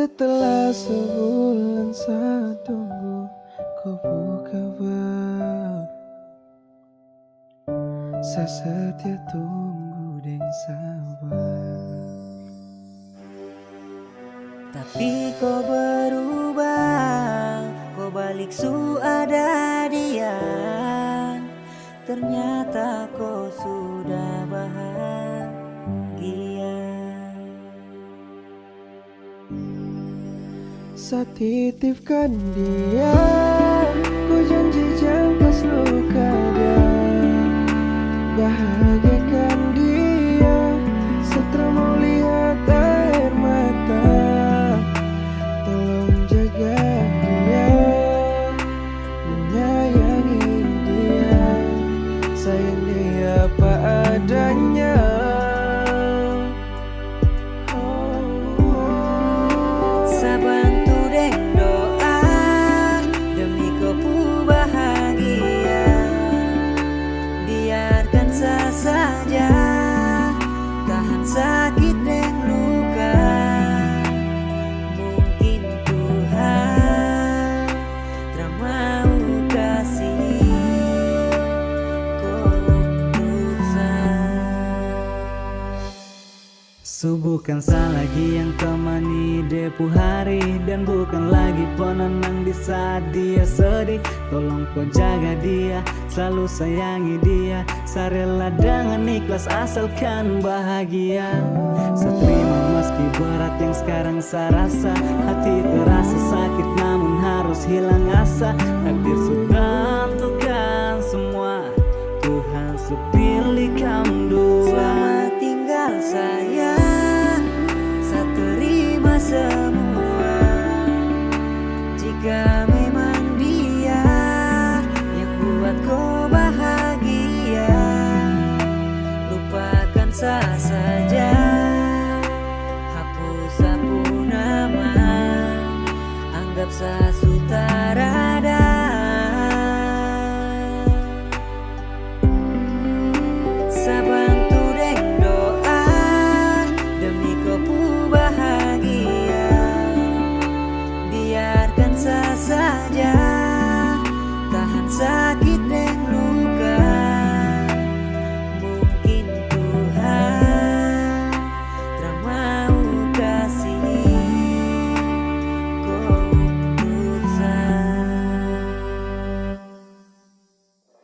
Setelah sebulan saya tunggu kau kabar. Saya setia tunggu dan sabar. Tapi kau berubah, kau balik su ada dia. Ternyata kau sudah bahagia. Saya titipkan dia, ku janji jangan luka dia. Bahagiakan dia, setelah mau lihat air mata. Tolong jaga dia, menyayangi dia, sayang dia apa adanya. Sabantu deh doa demi kau bahagia. Biarkan saja tahan sakit dan luka. Mungkin Tuhan tak mau kasih keputusan. Bukan saya lagi yang temani depu hari, dan bukan lagi penenang di saat dia sedih. Tolong kau jaga dia, selalu sayangi dia. Saya rela dengan ikhlas asalkan bahagia. Saya terima meski berat yang sekarang saya rasa. Hati terasa sakit namun harus hilang asa. Takdir sudah tentukan semua, Tuhan supilih kamu dua. Selamat tinggal sayang, saya terima semua. Jika memang dia yang buat kau bahagia, lupakan saya saja, hapus sapu nama, anggap saya sudah ada. Sabantu deh doa demi kau bahagia. Biarkan saja tahan sakit dan luka. Mungkin Tuhan tak mau kasih keputusan.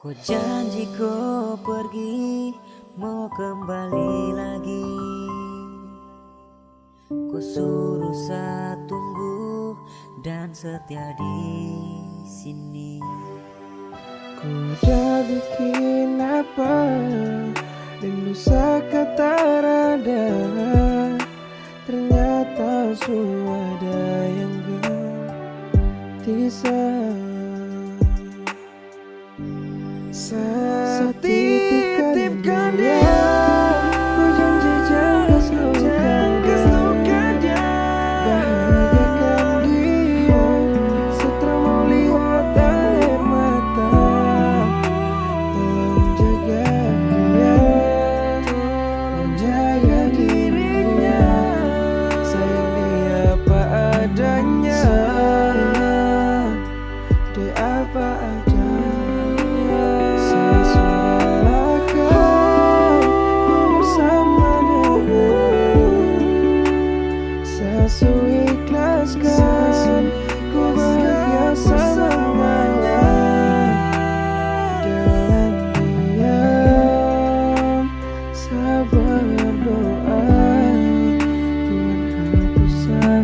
Kau janji kau pergi, mau kembali lagi. Kau suruh saya tunggu dan setia di sini. Ku udah bikin apa, rindu sekata rada. Ternyata sudah yang ganti saya titipkan dia, ku janji jangan luka dia. Bahagiakan dia, setelah mau lihat air mata. Tolong jaga dia, menjaga dirinya, sayang dia apa adanya. Dia apa adanya. Saya serahkan bersama dia. Saya ikhlaskan ku bahagia selamanya. Dalam diam saya berdoa, Tuhan hapus semua.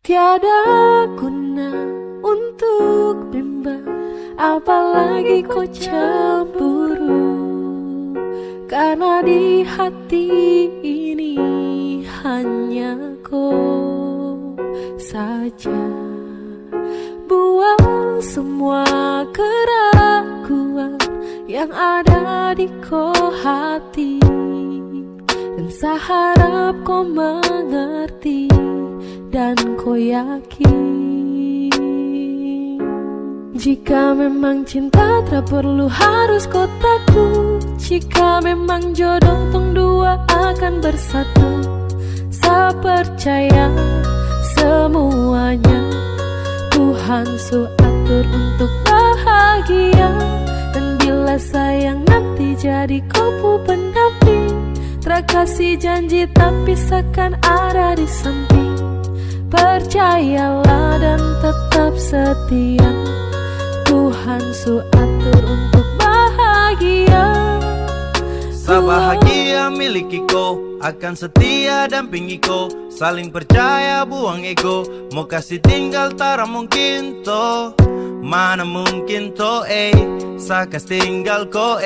Tiada guna untuk bimbang, apalagi kau cemburu. karena di hati ini hanya kau saja. Buang semua keraguan yang ada di kau hati, dan saya harap kau mengerti dan kau yakin. Jika memang cinta tak perlu harus kau takut, jika memang jodoh tong dua akan bersatu. Saya percaya semuanya Tuhan su atur untuk bahagia. Dan bila sayang nanti jadi kau pendamping, terkasih janji tapi seakan ada di samping. Percayalah dan tetap setia, Tuhan su atur untuk bahagia. Sabahagia miliki ko, akan setia dampingi ko. Saling percaya buang ego, mau kasih tinggal tara mungkin to. Mana mungkin to sa kas tinggal ko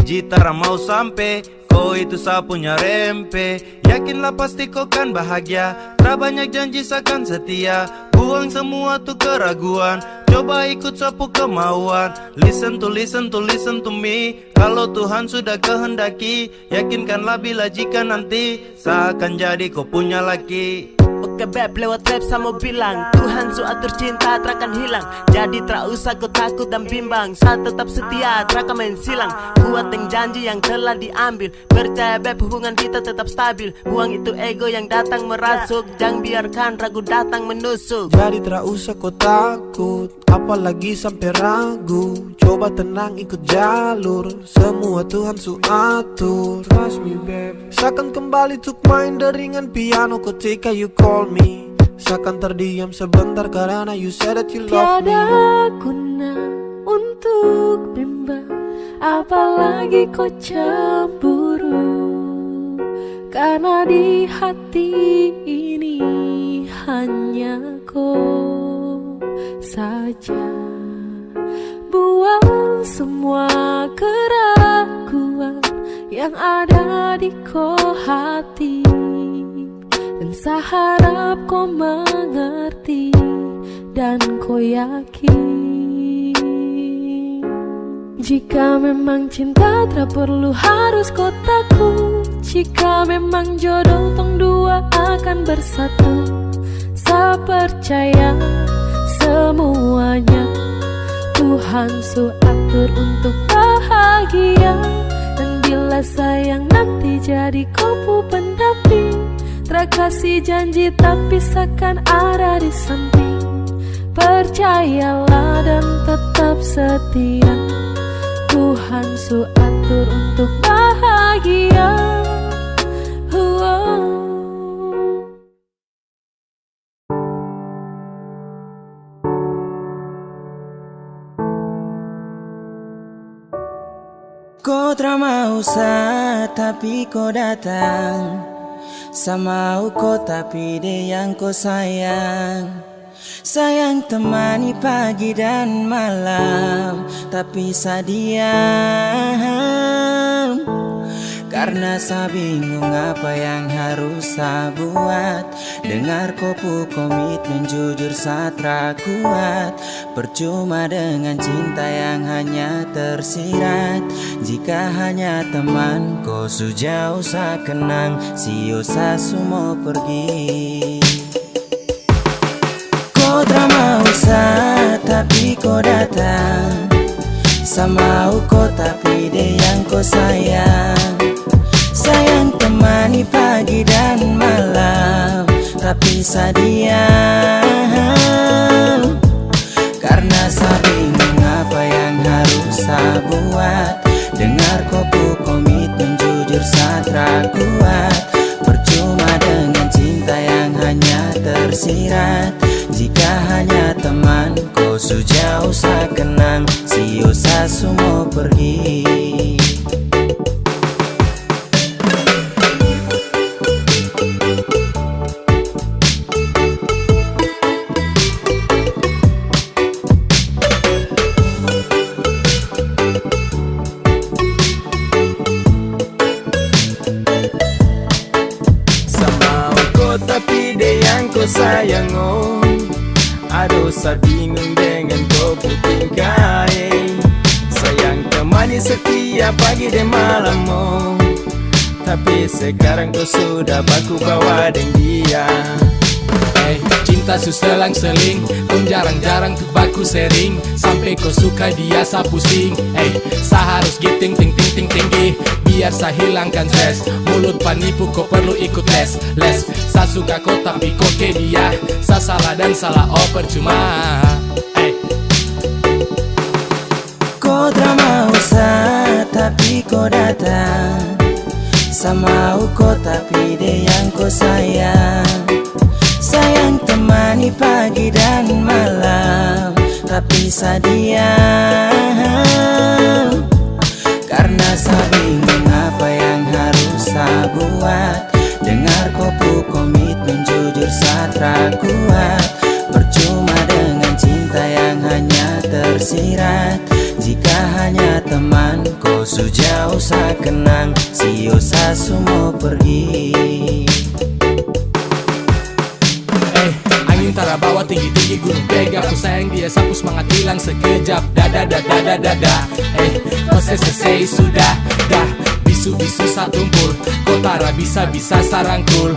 jitara mau sampai, ko itu sa punya rempe. Yakinlah pasti kau kan bahagia, tak banyak janji sakan setia. Buang semua tuh keraguan, coba ikut sapu kemauan. Listen to me. Kalau Tuhan sudah kehendaki, yakinkanlah bila jika nanti seakan jadi kau punya laki. Oke beb, lewat rap saya mau bilang, Tuhan su atur cinta terakan hilang. Jadi tak usah kau takut dan bimbang, saya tetap setia terakan main silang. Buat yang janji yang telah diambil, percaya beb hubungan kita tetap stabil. Buang itu ego yang datang merasuk, jangan biarkan ragu datang menusuk. Jadi tak usah kau takut, apalagi sampai ragu. Coba tenang ikut jalur, semua Tuhan su atur. Trust me babe. Seakan kembali tuk main deringan piano ketika you call me. Seakan terdiam sebentar karena you said that you love me. Tiada guna untuk bimbang, apalagi kau cemburu, karena di hati ini hanya kau saja. Buang semua keraguan yang ada di kau hati, dan saya harap kau mengerti dan kau yakin. Jika memang cinta tak perlu harus kau takut, jika memang jodoh tong dua akan bersatu. Saya percaya semuanya Tuhan su atur untuk bahagia. Dan bila sayang nanti jadi kau pendamping, terkasih janji tapi seakan ada di samping. Percayalah dan tetap setia, Tuhan su atur untuk bahagia. Kau tak mau sa, tapi kau datang. Sama kau tapi dia yang kau sayang. Sayang temani pagi dan malam, tapi saya diam. Karena saya bingung apa yang harus saya buat. Dengar kopu komitmen jujur saya tak kuat. Percuma dengan cinta yang hanya tersirat. Jika hanya teman kau sejauh saya kenang, sio saya semua pergi. Kau tak mau sa, tapi kau datang. Sama kau tapi dia yang kau sayang. Sayang temani pagi dan malam, tapi saya diam. Karena saya bingung apa yang harus saya buat. Dengar kopu komitmen jujur saya tak kuat. Percuma dengan cinta yang hanya tersirat. Jika hanya teman kau sejauh saya kenang, sio saya semua pergi. sayang oh. Aduh saya bingung dengan kau puting kain. Sayang temani setiap pagi dan malam oh. Tapi sekarang kau sudah baku bawa dengan dia. Cinta suselang-seling, kau jarang-jarang tuh baku sering. Sampai kau suka dia sa pusing. Sa harus giting ting ting ting tinggi biar sa hilangkan stres. Mulut penipu kau perlu ikut les. Sa suka kau tapi kau ke dia. Sa salah dan salah oh percuma. Kau tak mau sa tapi kau datang. Sama kau tapi dia yang kau sayang. Sayang temani pagi dan malam, tapi saya diam. Karena saya bingung apa yang harus saya buat. Dengar kopu komitmen jujur saya kuat. Percuma dengan cinta yang hanya tersirat. Jika hanya teman kau sejauh saya kenang. Sio saya semua pergi. Angin tara bawa tinggi-tinggi gunung pega. Aku sayang dia sapu semangat hilang sekejap. Dada. Kau selesai sudah dah. Bisu-bisu satumpul. Kau tara bisa-bisa sarangkul.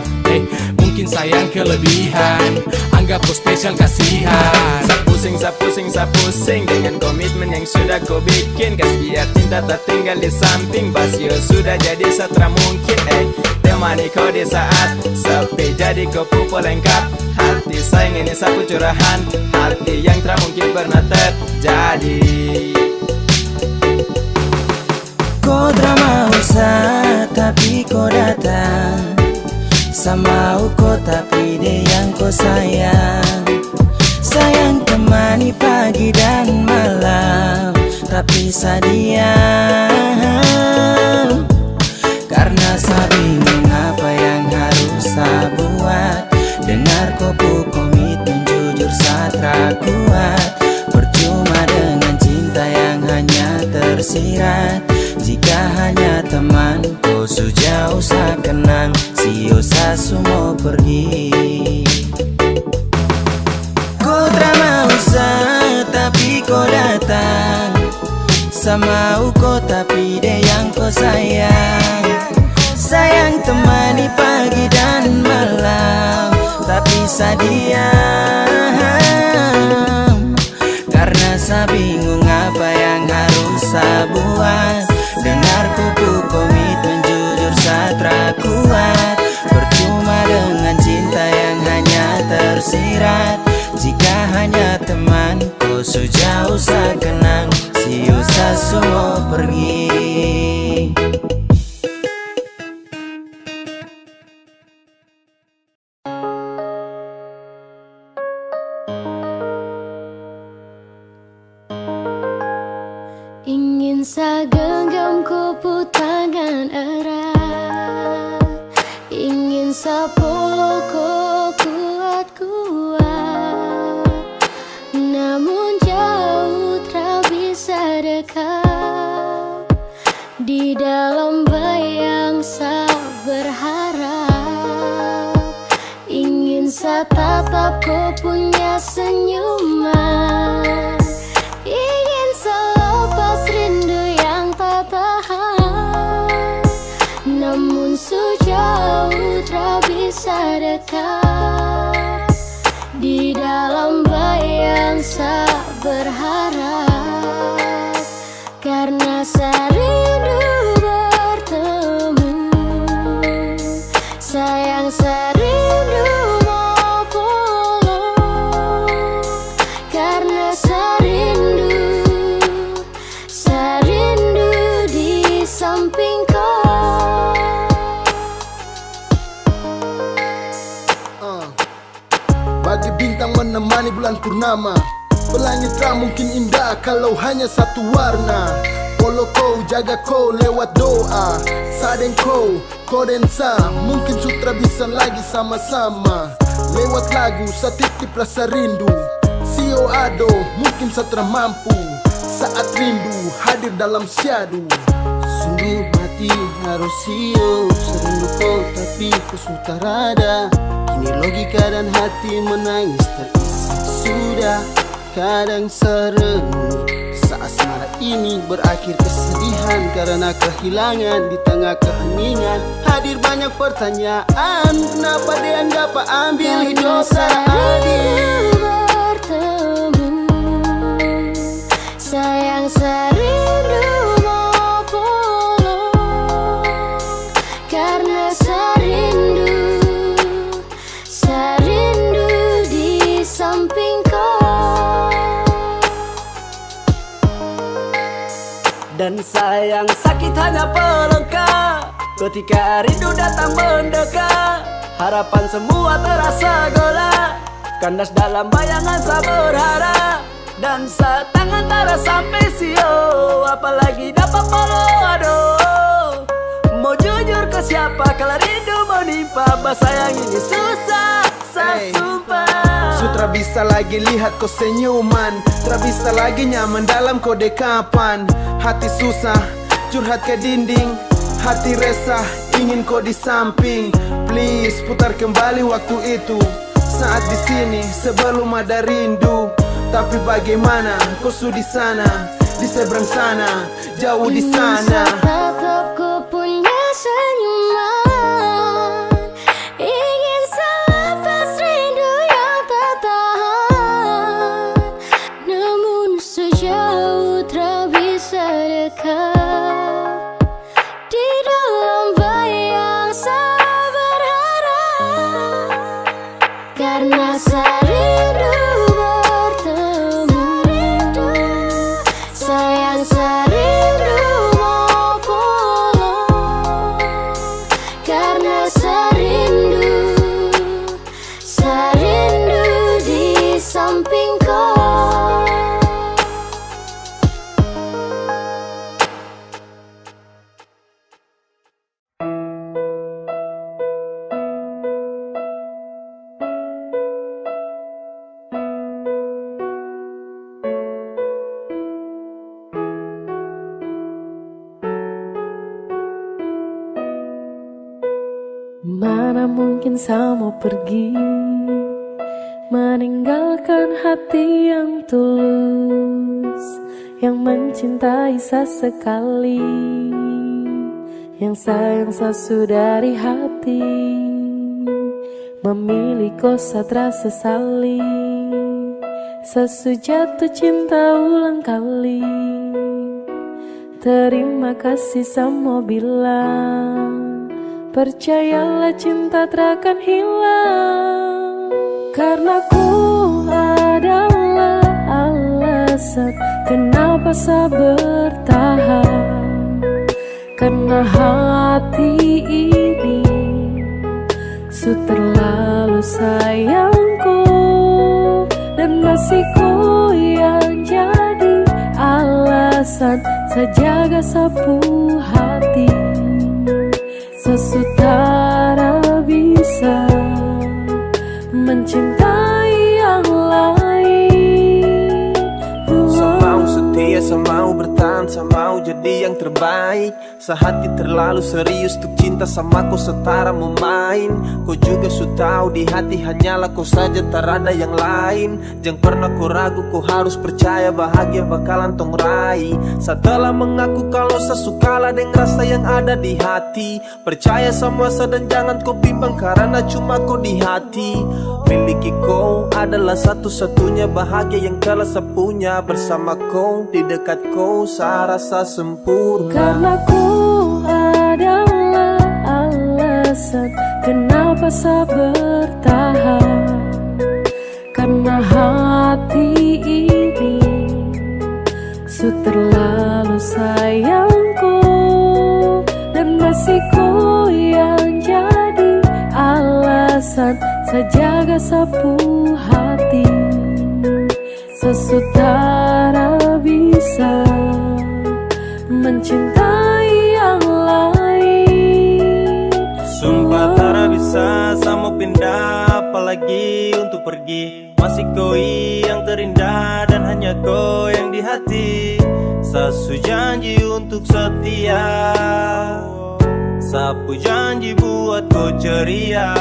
Mungkin sayang kelebihan. Anggap kau spesial kasihan. Sa pusing dengan komitmen yang sudah kau bikin. Kasih biar cinta tak tinggal di samping. Basio sudah jadi setra mungkin. Temani kau di saat sepi, jadi kau pupul lengkap. Hati sayang ini sapu curahan. Hati yang tak mungkin pernah terjadi. Kau tak mau sa tapi kau datang. Sama kau tapi dia yang kau sayang. Sayang temani pagi dan malam, tapi saya diam. Karena saya bingung apa yang harus saya buat. Dengar kopu komitmen jujur saya kuat. Percuma dengan cinta yang hanya tersirat. Jika hanya teman kau sejauh saya kenang. Sio saya semua pergi. Kau tak mau sa tapi kau datang. Sama kau tapi dia yang kau sayang. Sayang temani pagi dan malam, tapi saya diam. Karena saya bingung apa yang harus saya buat. Dengar kupu komitmen jujur saya kuat. Percuma dengan cinta yang hanya tersirat. Jika hanya teman kau sejauh saya kenang. Sio saya semua pergi. Ingin saya genggam kupu tangan erat. Ingin saya peluk kuat-kuat. Namun jauh tak bisa dekat. Di dalam bayang saya berharap. Ingin saya tatap kau punya senyuman. Ingin selepas rindu yang tak tahan. Namun sejauh tak bisa dekat. Di dalam bayang saya berharap. Karena saya rindu bertemu. Sayang saya rindu mau peluk. Karena saya rindu di samping kau. Bagi bintang menemani bulan purnama. Pelangi tak mungkin indah kalau hanya satu warna. Polo kau, jaga kau lewat doa. Sadeng kau dan sa. Mungkin sutra bisa lagi sama-sama. Lewat lagu, sa titip rasa rindu. Sio ado, mungkin satra mampu. Saat rindu hadir dalam syadu. Sungguh mati harus sio. Serindu kau tapi kau sudah rada. Kini logika dan hati menangis terisi. Sudah kadang serenung saat asmara ini berakhir kesedihan karena kehilangan di tengah keheningan. Hadir banyak pertanyaan, kenapa dianggap ambil hidup tak adil. Bertemu, sayang serindu mau pulang, karena serindu di samping kau. Dan sayang sakit hanya pelengkap ketika rindu datang mendekat. Harapan semua terasa gelap, kandas dalam bayangan saya berharap. Dan saat tangan tak sampai sio, apalagi dapat follow. Aduh, mau jujur ke siapa kalau rindu menimpa. Sayang ini susah, saya sumpah. Sutra bisa lagi lihat kau senyuman, tak bisa lagi nyaman dalam kau dekapan. Hati susah, curhat ke dinding, hati resah, ingin kau di samping. Please putar kembali waktu itu, saat di sini sebelum ada rindu. Tapi bagaimana kau di sana, di seberang sana, jauh di sana. Tetap ku punya senyuman, ingin selepas rindu yang tak tahan. Namun sejauh tak bisa dekat, di dalam bayang saya berharap. Karena serindu bertemu, sayang serindu mau pulang, karena serindu di samping kau. Mana mungkin saya mau pergi, meninggalkan hati yang tulus, yang mencintai sesekali, yang sayang saya dari hati. Memilih kau satra sesali, sesujatuh cinta ulang kali. Terima kasih sama bilang, percayalah cinta takkan hilang. Karena ku adalah alasan kenapa saya bertahan. Karena hati ini terlalu sayangku, dan masih ku yang jadi alasan saya jaga sapu hati. Sesutara bisa mencintai yang lain. Saya mau setia, saya mau bertahan, saya mau jadi yang terbaik. Sehati terlalu serius untuk cinta sama kau setara memain. Kau juga sudah tahu di hati hanyalah kau saja, tak ada yang lain. Jangan pernah kau ragu, kau harus percaya bahagia bakalan tong raih. Setelah mengaku kalau saya sukalah dengan rasa yang ada di hati. Percaya sama saya dan jangan kau bimbang karena cuma kau di hati. Miliki kau adalah satu-satunya bahagia yang telah saya punya. Bersama kau, di dekat kau, saya rasa sempurna. Karena ku adalah alasan kenapa saya bertahan. Karena hati ini terlalu sayangku, dan masih ku yang jadi alasan saya jaga sapu hati. Sesutara bisa mencintai yang lain. Sumpah tak bisa sama pindah, apalagi untuk pergi. Masih kau yang terindah dan hanya kau yang di hati. Saya janji untuk setia, Sapu janji buat ku ceria.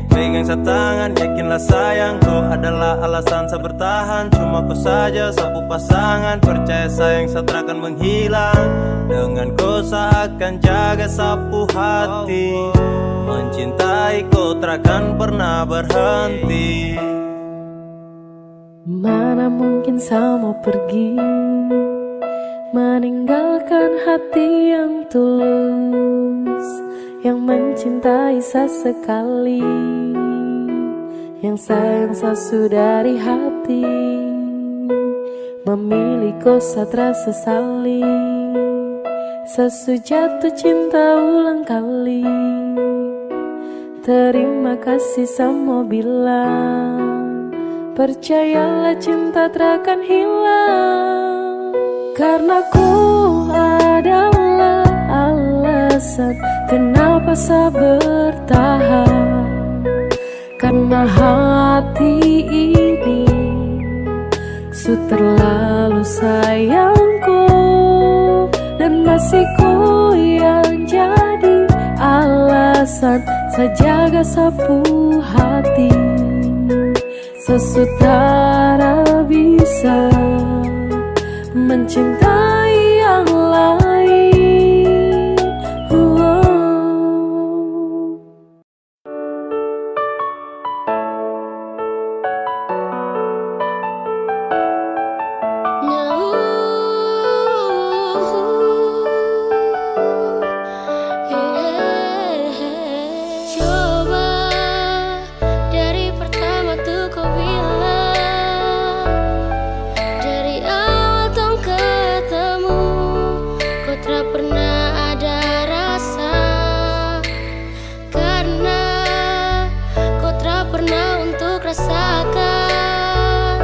Pegang tangan, yakinlah sayang, kau adalah alasan saya bertahan. Cuma kau saja sapu pasangan, percaya sayang saya akan menghilang. Dengan kau saya akan jaga sapu hati. Mencintai kau takkan pernah berhenti. Mana mungkin saya mau pergi, meninggalkan hati yang tulus, yang mencintai sesekali, yang sayang saya dari hati. Memilih kau saya terasa sesali, sejatuh cinta ulang kali. Terima kasih sama bilang, percayalah cinta takkan hilang. Karena ku adalah alasan kenapa saya bertahan. Karena hati ini su terlalu sayangku, dan masih ku yang jadi alasan saya jaga sapu hati. Sesutara bisa mencintai yang lain. Coba dari pertama tuh kau bilang, dari awal tong ketemu, kau tak pernah ada rasa. Karena kau tak pernah untuk rasakan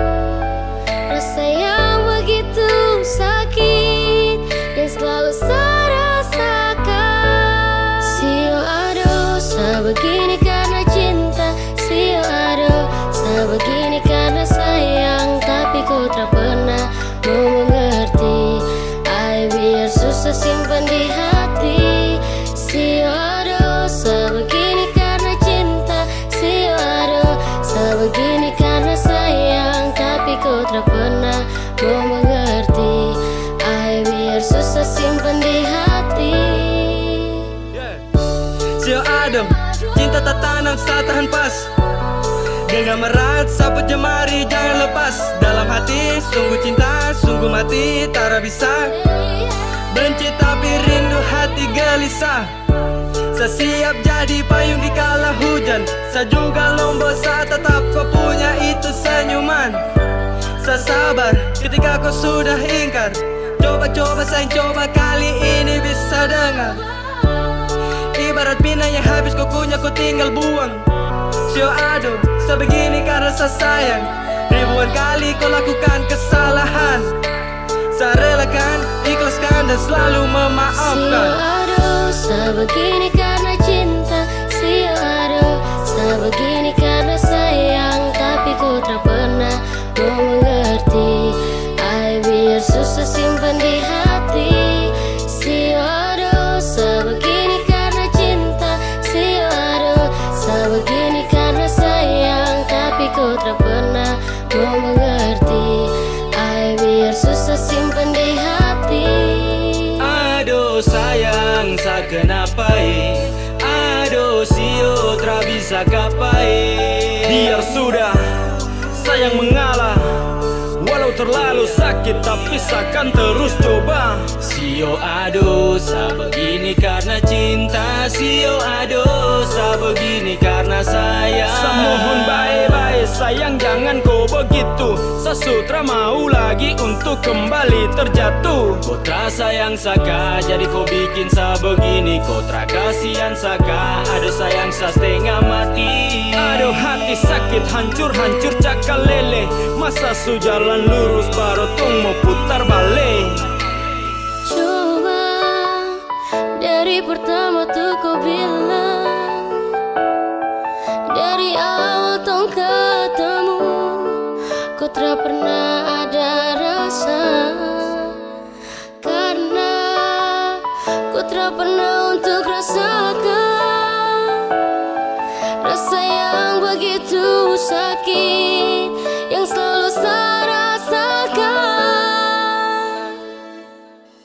rasa yang begitu sakit yang selalu saya rasakan. Sio aduh, saya begini karena cinta. Sio aduh, saya begini karena sayang. Tapi kau tak pernah mau mengerti. Ay, biar susah simpan di hati. Sio aduh, saya begini karena cinta. Sio aduh, saya begini karena sayang. Tapi kau tak pernah mau mengerti. Ay, biar susah simpan di hati. Sio adem, cinta tak tanam saat tahan pas. Genggam erat, sapu jemari jangan lepas. Dalam hati, sungguh cinta, sungguh mati. Tak bisa benci tapi rindu hati gelisah. Saya siap jadi payung di kala hujan. Saya juga lombok saat tetap kau punya itu senyuman. Saya sabar ketika kau sudah ingkar. Coba-coba sayang, coba kali ini bisa dengar. Ibarat pina yang habis kau kunyah kau tinggal buang. Sio aduh, sebegini karena saya sayang. Ribuan kali kau lakukan kesalahan. Saya relakan, ikhlaskan dan selalu memaafkan. Sio aduh, saya begini karena cinta. Sio aduh, saya begini karena sayang. Tapi kau tak pernah mau mengerti. Ay, biar susah simpan di hati. Sio aduh, saya begini karena cinta. Sio aduh, saya begini karena sayang. Tapi kau tak pernah mau mengerti. Ay, biar susah simpan di hati. Aduh sayang, saya kenapa Aduh sio tak bisa kapai. Biar sudah, sayang mengalah. Walau terlalu sakit tapi saya akan terus coba. Sio aduh, saya begini karena cinta. Sio aduh, saya begini karena sayang. Saya mohon baik-baik sayang jangan kau begitu. Saya sutra mau lagi untuk kembali terjatuh. Kau tak sayang saka, jadi kau bikin saya begini. Kau tak kasihan saka, aduh sayang saya setengah mati. Aduh hati sakit, hancur-hancur cakal lele. Masa su jalan lurus baru tung mau putar balik. Coba dari pertama tuh kau bilang, dari awal tong ketemu, kau tak pernah ada rasa. Karena kau tak pernah untuk rasa sakit yang selalu saya rasakan.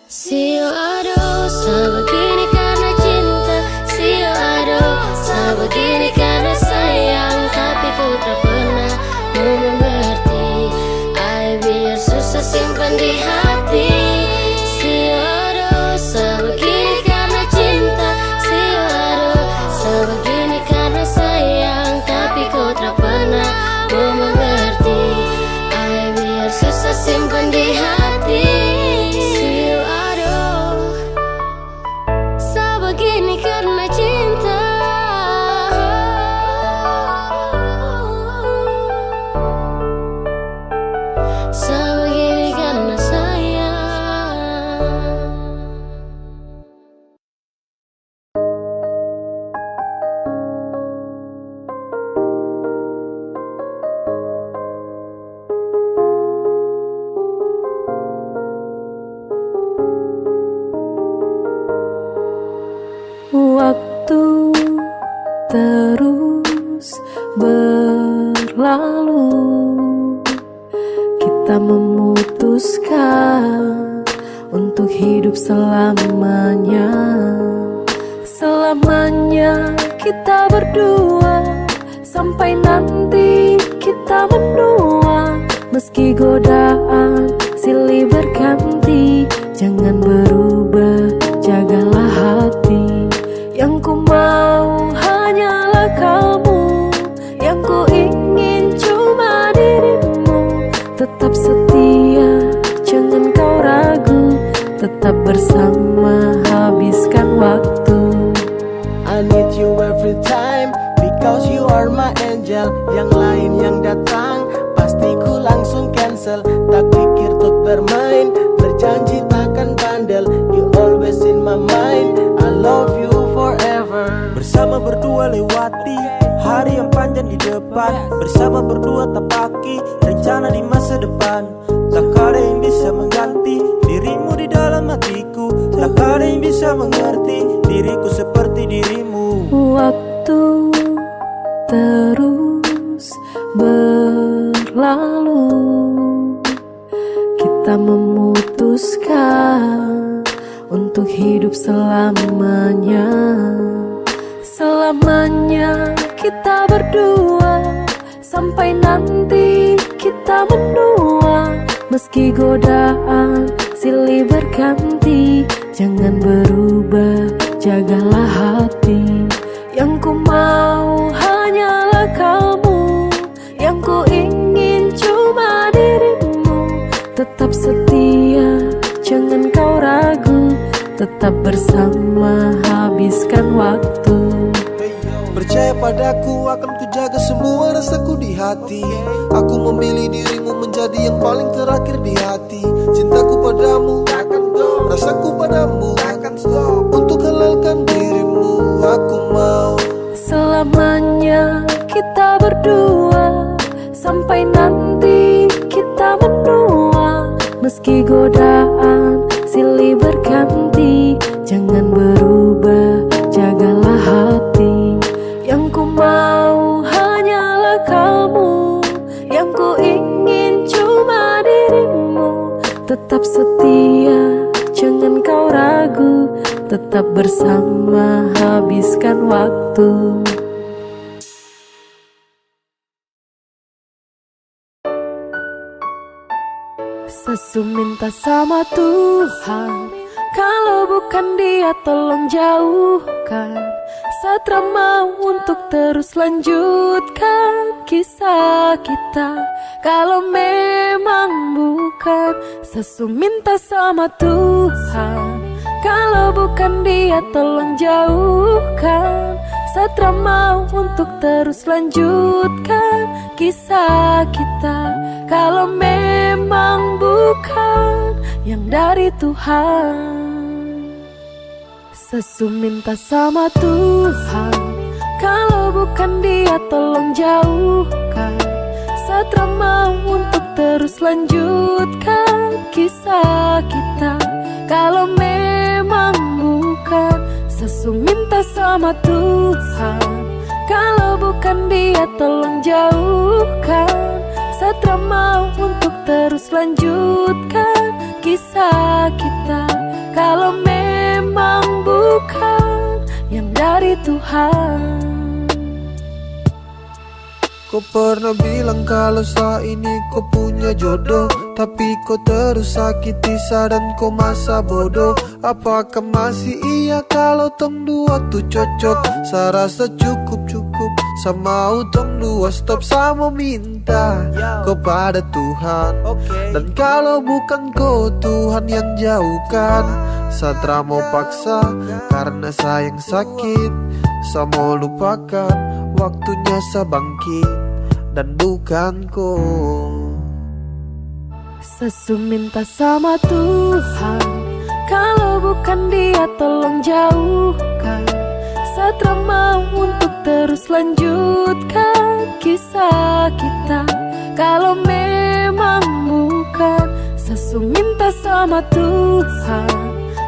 Sio aduh, sebegini karena cinta. Sio aduh, sebegini karena sayang. Tapi ku tak pernah mau mengerti. Ay, biar susah simpan di hati. Sio aduh, sebegini karena cinta. Sio aduh, sebegini karena sayang. Tapi ku tak pernah mau mengerti. Ay, biar susah simpan di hati. Sio aduh, sebegini karena cinta. Sebegini karena sayang. Waktu terus berlalu, kita memutuskan untuk hidup selamanya. Selamanya kita berdua, sampai nanti kita menua. Meski godaan silih berganti, jangan berubah, jagalah hati. Yang ku mau hanyalah kamu, yang ku ingin cuma dirimu. Tetap setia, jangan kau ragu, tetap bersama, habiskan waktu. I need you every time, because you are my angel. Yang lain yang datang, pasti ku langsung cancel. Tak pikir untuk bermain, berjanji takkan bandel. You always in my mind, I love you forever. Bersama berdua lewati hari yang panjang di depan. Bersama berdua tapaki rencana di masa depan. Tak ada yang bisa mengganti dirimu di dalam hatiku. Tak ada yang bisa mengerti diriku seperti dirimu. Waktu terus berlalu, kita memutuskan untuk hidup selamanya. Selamanya kita berdua, sampai nanti kita menua. Meski godaan silih berganti, jangan berubah, jagalah hati. Yang ku mau hanyalah kamu, yang ku ingin cuma dirimu. Tetap setia, jangan kau ragu, tetap bersama, habiskan waktu. Percaya padaku, akan ku jaga semua rasaku di hati. Aku memilih dirimu menjadi yang paling terakhir di hati. Cintaku padamu takkan go, rasaku padamu takkan stop. Untuk halalkan dirimu, aku mau Selamanya kita berdua, sampai nanti kita menua. Meski godaan silih berganti, jangan berubah, jagalah hati. Yang ku mau hanyalah kamu, yang ku ingin cuma dirimu. Tetap setia, jangan kau ragu, tetap bersama, habiskan waktu. Sesu minta sama Tuhan, kalau bukan Dia tolong jauhkan. Satra mau untuk terus lanjutkan kisah kita. Kalau memang bukan, Sesu minta sama Tuhan, kalau bukan Dia tolong jauhkan. Satra mau untuk terus lanjutkan kisah kita. Kalau memang bukan yang dari Tuhan. Sesu minta sama Tuhan, kalau bukan Dia tolong jauhkan. Satra mau untuk terus lanjutkan kisah kita. Kalau memang bukan, Sesu minta sama Tuhan, Kalau bukan dia tolong jauhkan. Satra mau untuk terus lanjutkan kisah kita. Kalau memang bukan yang dari Tuhan. Kau pernah bilang kalau saat ini kau punya jodoh, tapi kau terus sakiti dan kau masa bodoh. Apakah masih iya kalau tong dua tuh cocok? Saya rasa cukup sama utong dua stop sama minta kepada Tuhan. Dan kalau bukan kau Tuhan yang jauhkan, Satra mau paksa karena sayang sakit. Saya mau lupakan, waktunya saya bangkit dan bukan kau. Sesu minta sama Tuhan, kalau bukan dia tolong jauhkan. Satra mau untuk terus lanjutkan kisah kita. Kalau memang bukan, sesu minta sama Tuhan,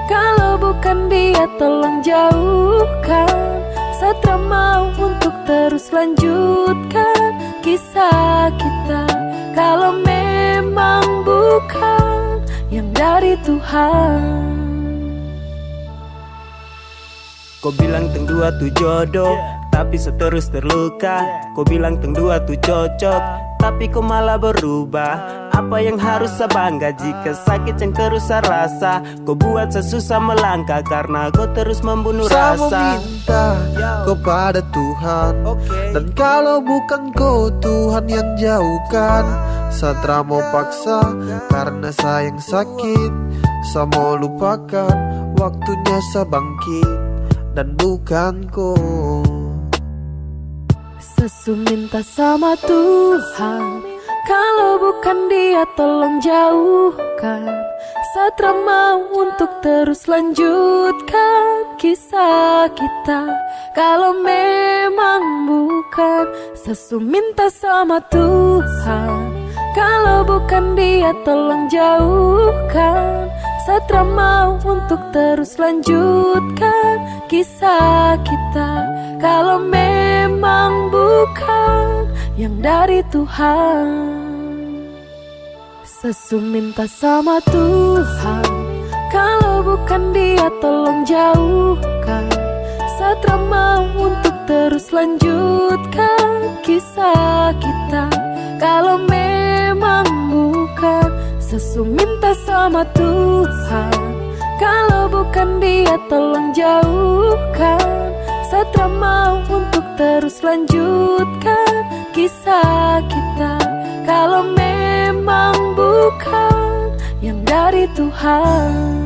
kalau bukan dia tolong jauhkan. Satra mau untuk terus lanjutkan kisah kita. Kalau memang bukan yang dari Tuhan. Kau bilang teng dua tu jodoh, tapi seterus terluka. Kau bilang teng dua tu cocok, tapi kau malah berubah. Apa yang harus saya bangga jika sakit yang terus saya rasa? Kau buat saya susah melangkah karena kau terus membunuh Saya rasa. minta kepada Tuhan, dan kalau bukan kau Tuhan yang jauhkan. Satra mau paksa karena sayang sakit. Saya mau lupakan, waktunya saya bangkit dan bukan kau. Sesu minta sama Tuhan, kalau bukan dia tolong jauhkan. Satra mau untuk terus lanjutkan kisah kita. Kalau memang bukan, sesu minta sama Tuhan, kalau bukan dia tolong jauhkan. Satra mau untuk terus lanjutkan kisah kita. Kalau memang bukan yang dari Tuhan. Sesu minta sama Tuhan, kalau bukan dia tolong jauhkan. Satra mau untuk terus lanjutkan kisah kita. Kalau memang bukan, sesu minta sama Tuhan, kalau bukan dia tolong jauhkan. Satra mau untuk terus lanjutkan kisah kita. Kalau memang bukan yang dari Tuhan.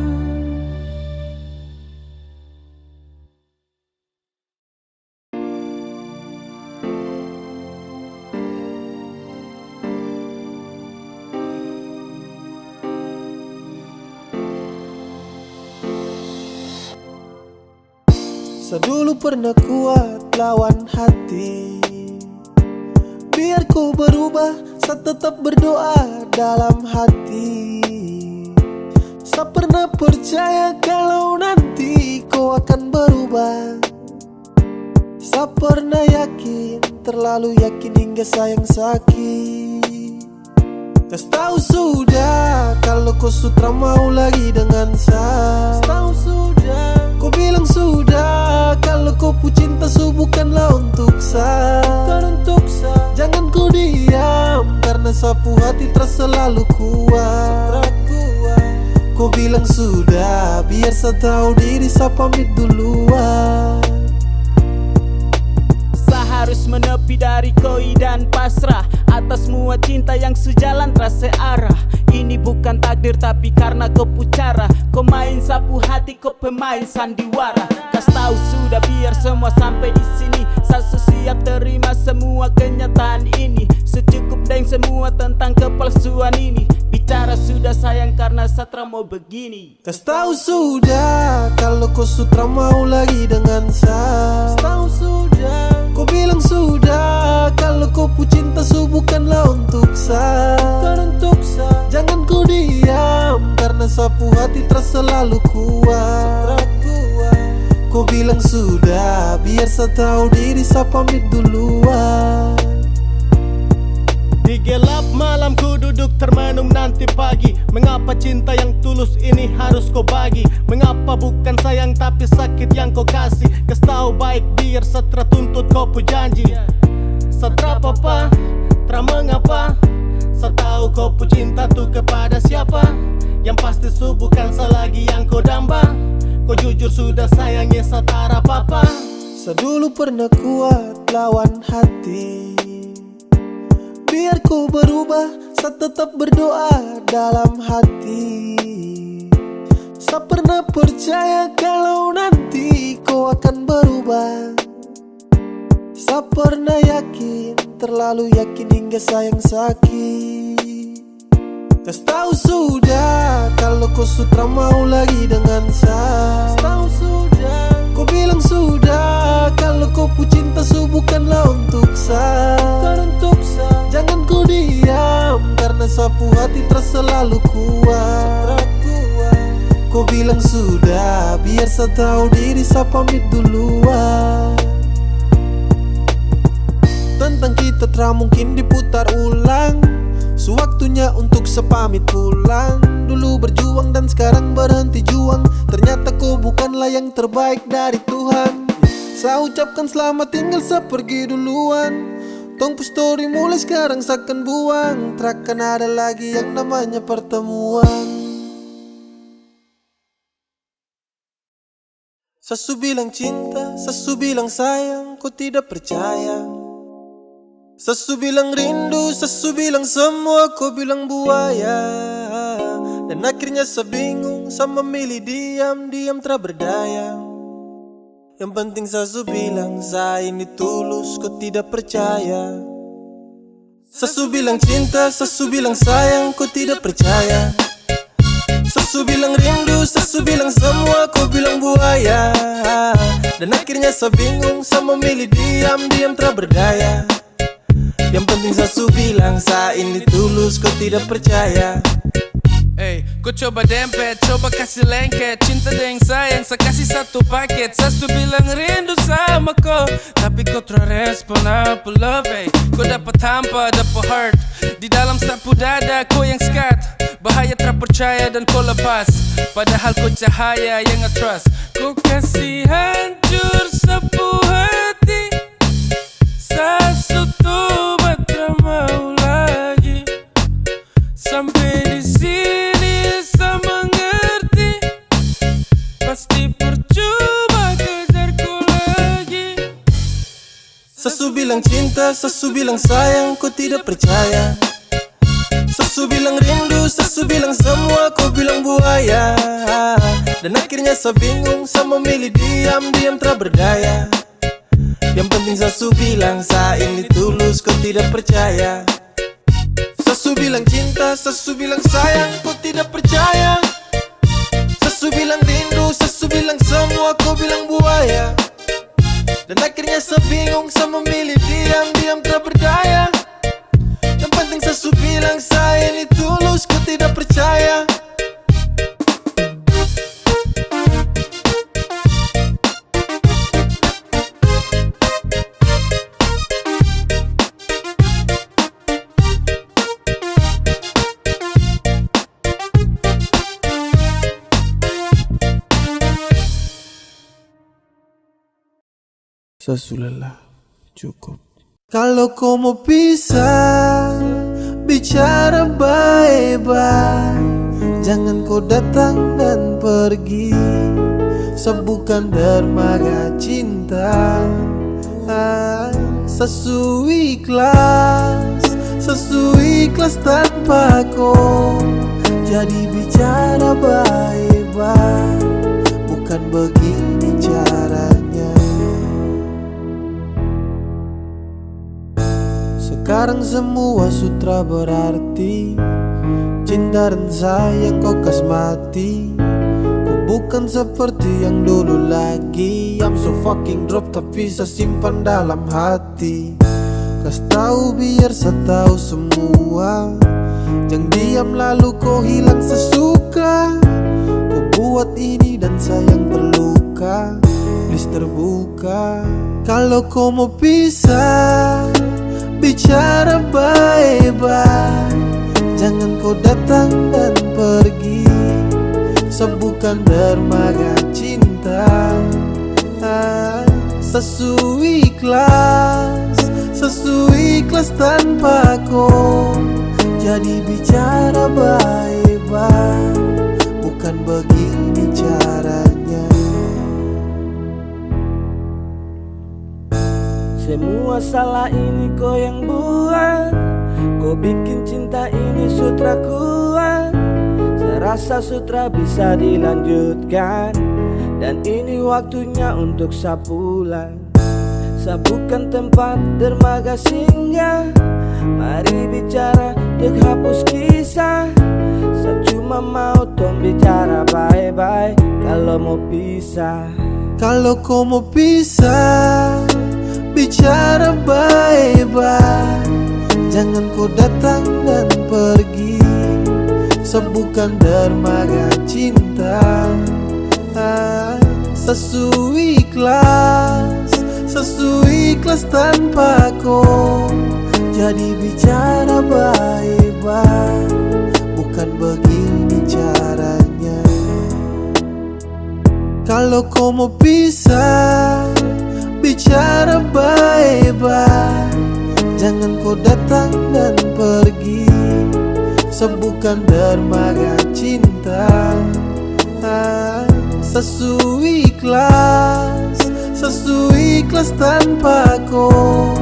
Saya dulu pernah kuat lawan hati, biar ku berubah, saya tetap berdoa dalam hati. Saya pernah percaya kalau nanti kau akan berubah. Saya pernah yakin, terlalu yakin hingga sayang sakit. Kas tahu sudah kalau kau sutra mau lagi dengan saya. Tahu sudah, kau bilang sudah kalau kau pu cinta bukanlah untuk saya. Jangan kau diam karena sapu hati terasa selalu kuat. Kau bilang sudah, biar saya tahu diri saya pamit duluan. Harus menepi dari koi dan pasrah atas semua cinta yang sejalan terasa arah. Ini bukan takdir tapi karena kau pucara. Kau main sapu hati, kau pemain sandiwara. Kas tahu sudah biar semua sampai di sini. Saya siap terima semua kenyataan ini. Secukup dan semua tentang kepalsuan ini. Bicara sudah sayang karena Satra mau begini. Kas tahu sudah kalau kau sutra mau lagi dengan saya. Tahu sudah, kau bilang sudah kalau kau pu cinta bukanlah untuk saya. Jangan kau diam karena sapu hati terasa selalu kuat. Kau bilang sudah, biar biar saya tahu diri, saya pamit duluan. Di gelap malam ku duduk termenung nanti pagi. Mengapa cinta yang tulus ini harus kau bagi? Mengapa bukan sayang tapi sakit yang kau kasih? Kas tahu baik biar setra tuntut kau pu janji. Setra apa, tra mengapa? Saya tahu kau pu cinta tuh kepada siapa? Yang pasti su bukan selagi yang kau damba. Kau jujur sudah sayangi setara papa. Saya dulu pernah kuat lawan hati, biar ku berubah, saya tetap berdoa dalam hati. Saya pernah percaya kalau nanti kau akan berubah. Saya pernah yakin, terlalu yakin hingga sayang sakit. Kas tahu sudah kalau kau sudah mau lagi dengan saya. Tahu sudah, kau bilang sudah kalau kau pu cinta su bukanlah untuk saya. Jangan kau diam karena sapu hati terasa selalu kuat. Kau bilang sudah biar saya tahu diri, saya pamit duluan. Tentang kita tak mungkin diputar ulang. Sewaktunya untuk sepamit pulang. Dulu berjuang dan sekarang berhenti juang. Ternyata kau bukanlah yang terbaik dari Tuhan. Saya ucapkan selamat tinggal, saya pergi duluan. Tongpu story mulai sekarang saya akan buang. Takkan ada lagi yang namanya pertemuan. Sesu bilang cinta, sesu bilang sayang, kau tidak percaya. Sesu bilang rindu, sesu bilang semua, kau bilang buaya. Dan akhirnya saya bingung, saya memilih diam, diam tak berdaya. Yang penting sesu bilang saya ini tulus, kau tidak percaya. Sesu bilang cinta, sesu bilang sayang, kau tidak percaya. Sesu bilang rindu, sesu bilang semua, kau bilang buaya. Dan akhirnya saya bingung, saya memilih diam, diam tak berdaya. Yang penting sesu bilang saya ini tulus, kau tidak percaya. Hey, kau coba dempet, coba kasih lengket. Cinta dan sayang, saya kasih satu paket. Sesu bilang rindu sama kau, tapi kau terrespon apa love. Hey, kau dapat hampa, dapat heart di dalam sapu dada, kau yang skat. Bahaya tak percaya dan kau lepas, padahal kau cahaya yang nge-trust. Kau kasih hancur sapu hati. Sesu tuh tak mau lagi. Sampai di sini saya mengerti, pasti percuma kejarku lagi. Sesu bilang cinta, sesu bilang sayang, kau tidak percaya. Sesu bilang rindu, sesu bilang semua, kau bilang buaya. Dan akhirnya saya bingung, saya memilih diam, diam tak berdaya. Yang penting sesu bilang saya ini tulus, kau tidak percaya. Sesu bilang cinta, sesu bilang sayang, kau tidak percaya. Sesu bilang rindu, sesu bilang semua, kau bilang buaya. Dan akhirnya saya bingung, saya memilih diam, diam tak berdaya. Yang penting sesu bilang saya ini tulus, kau tidak percaya. Sesu lelah, cukup. Kalau kau mau pisah, bicara baik-baik. Jangan kau datang dan pergi. Sebukan dermaga cinta. Sesu ikhlas tanpa kau. Jadi bicara baik-baik, bukan begini caranya. Sekarang semua sutra berarti. Cinta dan sayang kau kas mati. Kau bukan seperti yang dulu lagi. I'm so fucking drop tapi saya simpan dalam hati. Kas tahu biar saya tahu semua. Jangan diam lalu kau hilang sesuka. Kau buat ini dan sayang terluka. please terbuka. Kalau kau mau pisah, bicara baik-baik. Jangan kau datang dan pergi, sebutkan dermaga cinta. Sesuai ikhlas tanpa kau. Jadi bicara baik-baik, bukan begini caranya. Semua salah ini kau yang buat. Kau bikin cinta ini sutra kuat. Saya rasa sutra bisa dilanjutkan, dan ini waktunya untuk sapulan. Sabukan tempat dermaga singgah. Mari bicara untuk hapus kisah. Saya cuma mau tong bicara baik-baik. Kalau mau pisah, kalau kau mau pisah, bicara baik-baik. Jangan kau datang dan pergi, sebutkan dermaga cinta. Sesuai ikhlas tanpa kau. Jadi bicara baik-baik, bukan begini caranya. Kalau kau mau pisah, bicara baik-baik. Jangan kau datang dan pergi, sebutkan dermaga cinta. Sesuai ikhlas tanpa kau.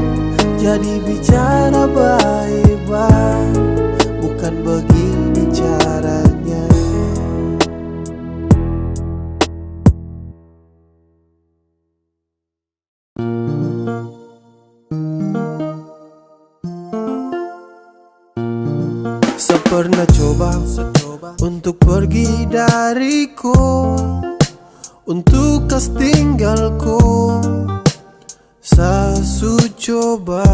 Jadi bicara baik-baik, bukan begini caranya. Pernah coba untuk pergi dariku, untuk kas tinggalku. Sasu coba,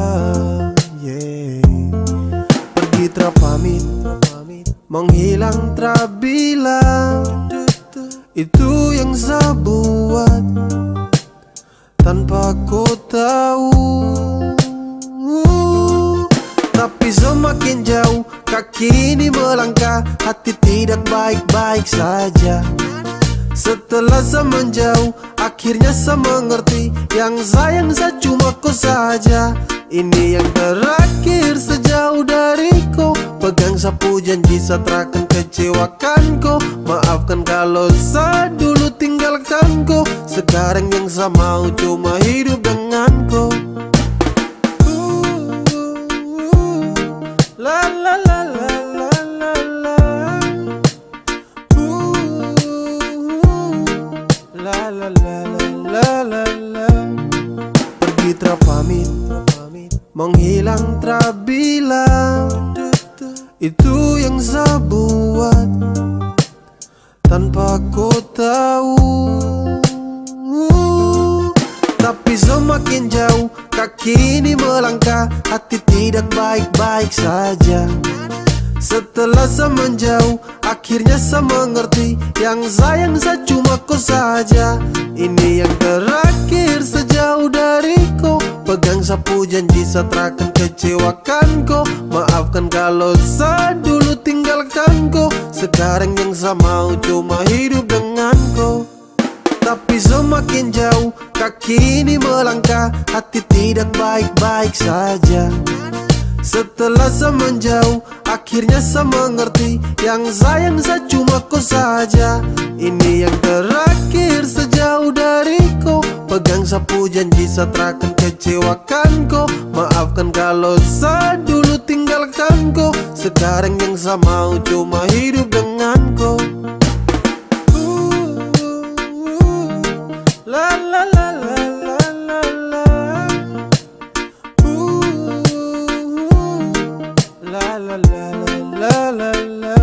pergi terpamit, menghilang terbilang. Itu yang saya buat tanpa kau tahu. Tapi semakin jauh kaki ini melangkah, hati tidak baik-baik saja. Setelah saya menjauh, akhirnya saya mengerti, yang sayang saya cuma kau saja. Ini yang terakhir sejauh dariku. Pegang sapu janji saya takkan kecewakan kau. Maafkan kalau saya dulu tinggalkan kau. Sekarang yang saya mau cuma hidup dengan kau. La la la la la la la. La la la la la la. Pergi terpamit, menghilang terbilang. Itu yang saya buat tanpa kau tahu. Tapi semakin jauh kaki ini melangkah, hati tidak baik-baik saja. Setelah saya menjauh, akhirnya saya mengerti, yang sayang saya cuma kau saja. Ini yang terakhir sejauh dariku. Pegang sapu janji saya takkan kecewakan kau. Maafkan kalau saya dulu tinggalkan kau. Sekarang yang saya mau cuma hidup dengan kau. Tapi semakin jauh kaki ini melangkah, hati tidak baik-baik saja. Setelah saya menjauh, akhirnya saya mengerti, yang sayang saya cuma kau saja. Ini yang terakhir sejauh dariku. Pegang sapu janji saya takkan kecewakan kau. Maafkan kalau saya dulu tinggalkan kau. Sekarang yang saya mau cuma hidup dengan kau. La la la la la la la. La la la la la la.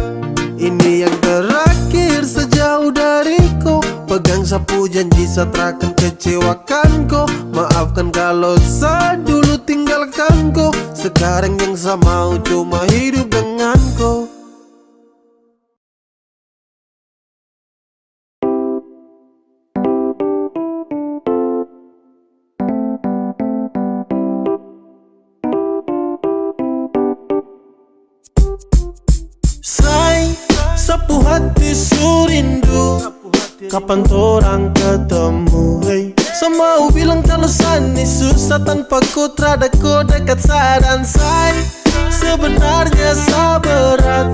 Ini yang terakhir sejauh dariku. Pegang sapu janji saya takkan kecewakan kau. Maafkan kalau saya dulu tinggalkan kau. Sekarang yang saya mau cuma hidup dengan kau. hati surindu, kapan torang ketemu, hey. Semau bilang kalau sani susah tanpa ku terada ku dekat sa dan say. Sebenarnya sa berat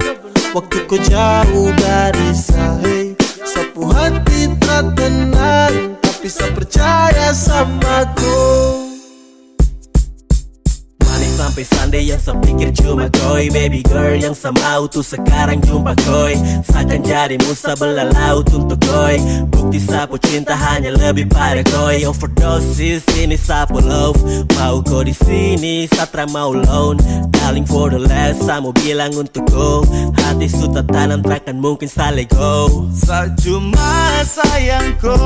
waktu ku jauh dari sa, hey. Sapu hati tak tenang tapi sa percaya sama ku. Sampai Sunday yang sepikir cuma koi. Baby girl yang semau tuh sekarang jumpa koi. Seakan jadi musa belalaut untuk koi. Bukti sapu cinta hanya lebih pada koi. Overdosis ini sapu love. Mau kau di sini Satra mau loan. Darling for the last saya mau bilang untuk kau. Hati sudah tanam takkan mungkin sa let go. Sa cuma sayangku,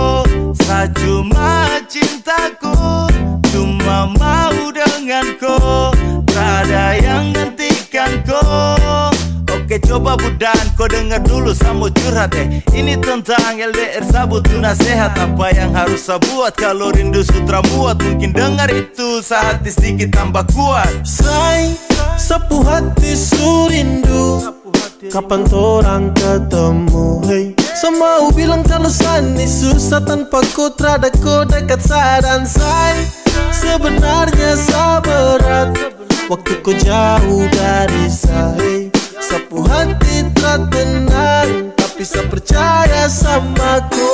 sa cuma cintaku, cuma mau denganku, tak ada yang gantikanku. Oke coba budan, kau dengar dulu saya mau curhat Ini tentang LDR saya butuh nasihat. Apa yang harus saya buat kalau rindu sutra muat? Mungkin dengar itu saat hati sedikit tambah kuat. Say, sapu hati surindu, kapan torang ketemu, hey. Semau bilang kalau sani susah tanpa ku terada ku dekat sa dan say. Sebenarnya sa berat waktu ku jauh dari sa, hey. Sapu hati tak tenang tapi sa percaya sama ku.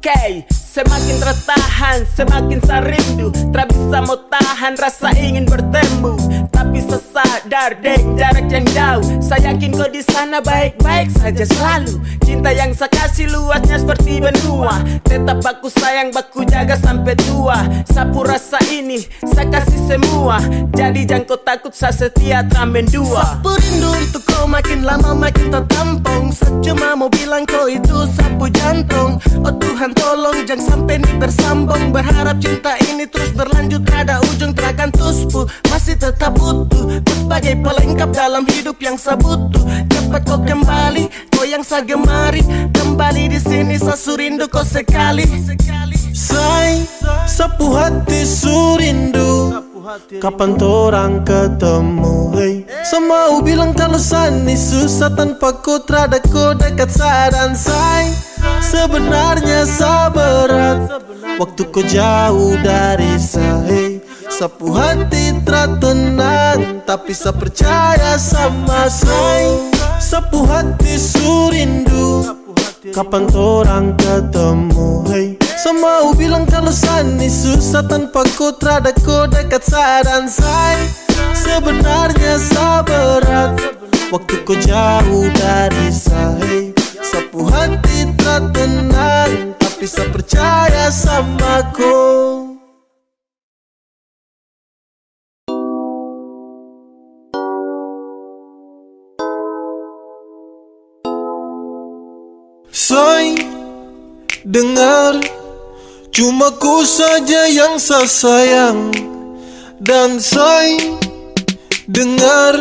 Okay, semakin tertahan, semakin saya rindu. Tak bisa mau tahan rasa ingin bertemu. Tapi saya sadar dek jarak yang jauh. Saya yakin kau di sana baik-baik saja selalu. Cinta yang saya kasih luasnya seperti benua. Tetap aku sayang, baku jaga sampai tua. Sapu rasa ini saya kasih semua. Jadi jangan kau takut, saya setia tramen dua. Sapu rindu untuk kau makin lama makin tertampung. Saya cuma mau bilang kau itu sapu jantung. Oh Tuhan tolong jangan sampai ini bersambung. Berharap cinta ini terus berlanjut, ada ujung terakan tuspu. Masih tetap butuh kau sebagai pelengkap dalam hidup yang saya butuh. Cepat kau kembali, kau yang saya gemari. Kembali di sini saya surindu kau sekali. Say, sapu hati surindu, kapan torang ketemu, hey. Semau bilang kalau sani susah tanpa ku terada ku dekat sa dan say. Sebenarnya sa berat waktu ku jauh dari sa, hey. Sapu hati tak tenang tapi sa percaya sama say. Sapu hati surindu, kapan torang ketemu, hey. Semau bilang kalau sani susah tanpa ku terada ku dekat sa dan say. Sebenarnya sa berat waktu ku jauh dari sa, hey. Sapu hati tak tenang tapi sa percaya sama ku. Say, dengar, cuma ku saja yang saya sayang. Dan say, dengar,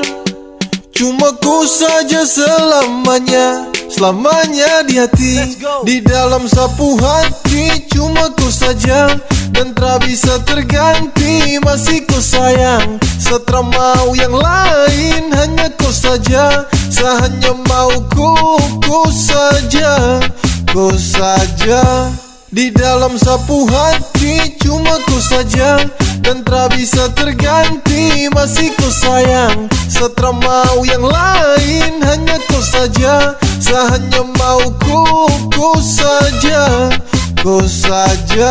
cuma ku saja selamanya. Selamanya di hati, di dalam sapu hati. Cuma ku saja dan tak bisa terganti. Masih ku sayang, setelah mau yang lain. Hanya ku saja, saya hanya mau ku saja. Ku saja di dalam sapu hati. Cuma ku saja dan tak bisa terganti. Masih ku sayang, setelah mau yang lain. Hanya ku saja, saya hanya mau ku saja. Ku saja.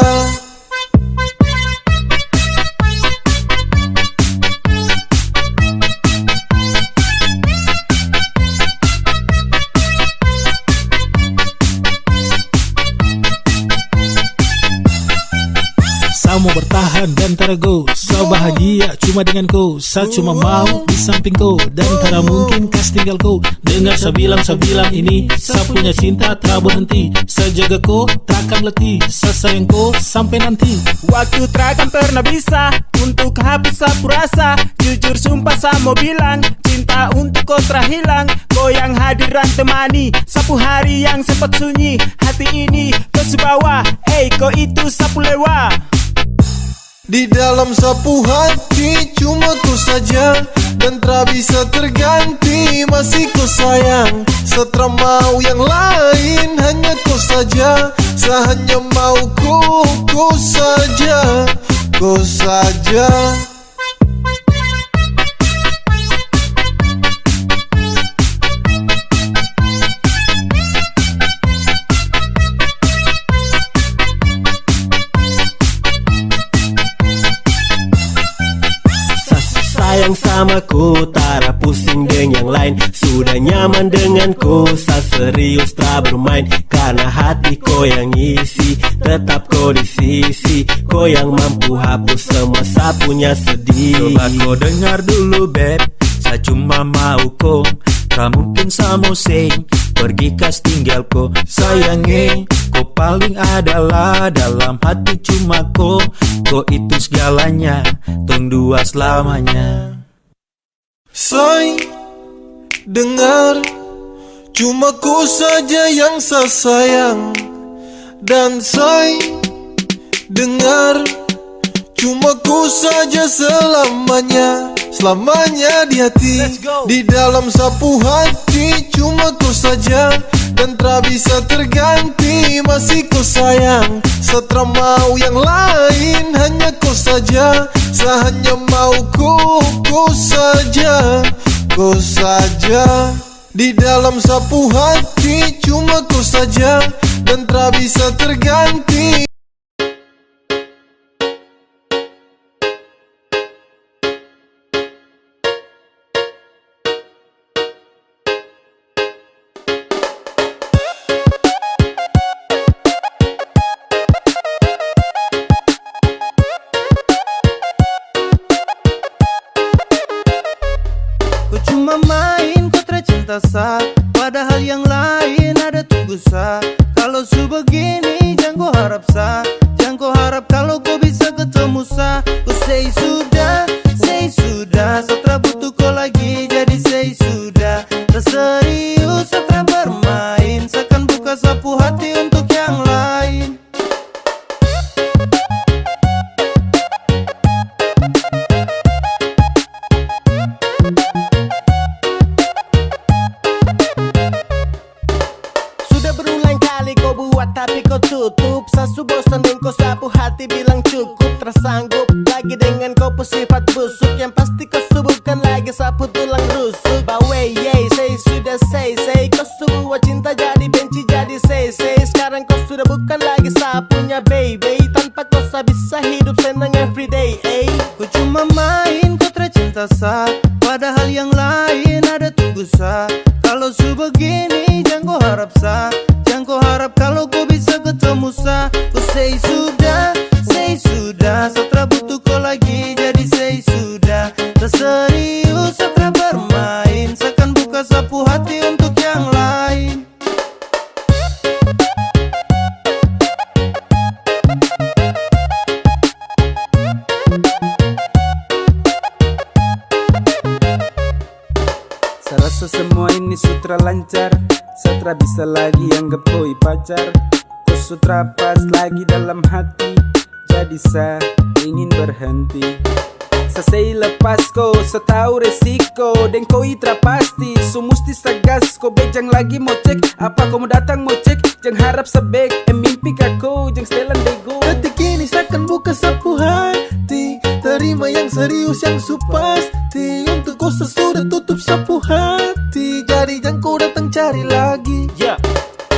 Saya mau bertahan dan terago. Saya bahagia cuma dengan kau. Saya cuma mau di samping kau. Dan tak mungkin kas tinggal kau. Dengar saya bilang ini. Saya punya cinta tak berhenti. Saya jaga kau takkan letih. Saya sayang kau sampai nanti. Waktu takkan pernah bisa untuk hapus sapu rasa. Jujur sumpah saya mau bilang, cinta untuk kau terhilang. Kau yang hadiran temani sapu hari yang sempat sunyi. Hati ini kau sebawa, kau itu sapu lewa. Di dalam sapu hati cuma ku saja, dan tak bisa terganti, masih ku sayang. Setelah mau yang lain hanya ku saja, hanya mau ku saja, ku saja. Sayang sama ku, tara pusing dengan yang lain. Sudah nyaman denganku, serius tak bermain. Karena hati ko yang isi, tetap ko di sisi. Ko yang mampu hapus semua sapunya sedih. Coba ko dengar dulu beb, saya cuma mau ko. Tak mungkin sama sing pergi kas tinggal ko. Sayangi, ko paling adalah dalam hati cuma ko. Ko itu segalanya, tong dua selamanya. Say, dengar, cuma ku saja yang saya sayang. Dan say, dengar, cuma ku saja selamanya. Selamanya di hati, di dalam sapu hati cuma ku saja, dan tak bisa terganti, masih ku sayang. Setelah mau yang lain hanya ku saja, hanya mau ku saja, ku saja. Di dalam sapu hati cuma ku saja, dan tak bisa terganti. Cuma main kau tercinta sah, padahal yang lain ada tunggu sah. Kalau su begini jangan kau harap sah, jangan kau harap kalau kau bisa ketemu sah. Kau say sudah, setelah butuh kau lagi jadi say sudah. Terserius setelah bermain, seakan buka sapu hati untuk yang lain. Tapi kau tutup, sasu bosan dan kau sapu hati bilang cukup. Tersanggup lagi dengan kau sifat busuk, yang pasti kau subuhkan lagi sapu tulang rusuk. Bawe yay, say kau sebuah cinta jadi benci jadi say. Sekarang kau sudah bukan lagi sapunya baby, tanpa kau bisa hidup senang everyday. Ku cuma main kau tercinta sah, padahal yang lain ada tunggu sah. Kalau su begini jangan kau harap sah, jangan kau harap kalau kau bisa ketemu sah. Ku say sudah, setelah butuh kau lagi jadi say sudah. Terserius setelah bermain, seakan buka sapu hati untuk yang lain. Saya rasa semua ini sutra lancar, setra bisa lagi anggap koi pacar. Kau sutra pas lagi dalam hati, jadi saya ingin berhenti. Saya lepas kau, setahu resiko, dan kau itra pasti. So musti sagas, kau bejang lagi mau cek. Apa kau mau datang mau cek, jangan harap sebek. Mimpi kau, jangan setelan bego. Detik ini seakan buka sapu hati, terima yang serius yang supasti. Untuk kau sesudah tutup sapu hati, jadi jangan kau datang cari lagi.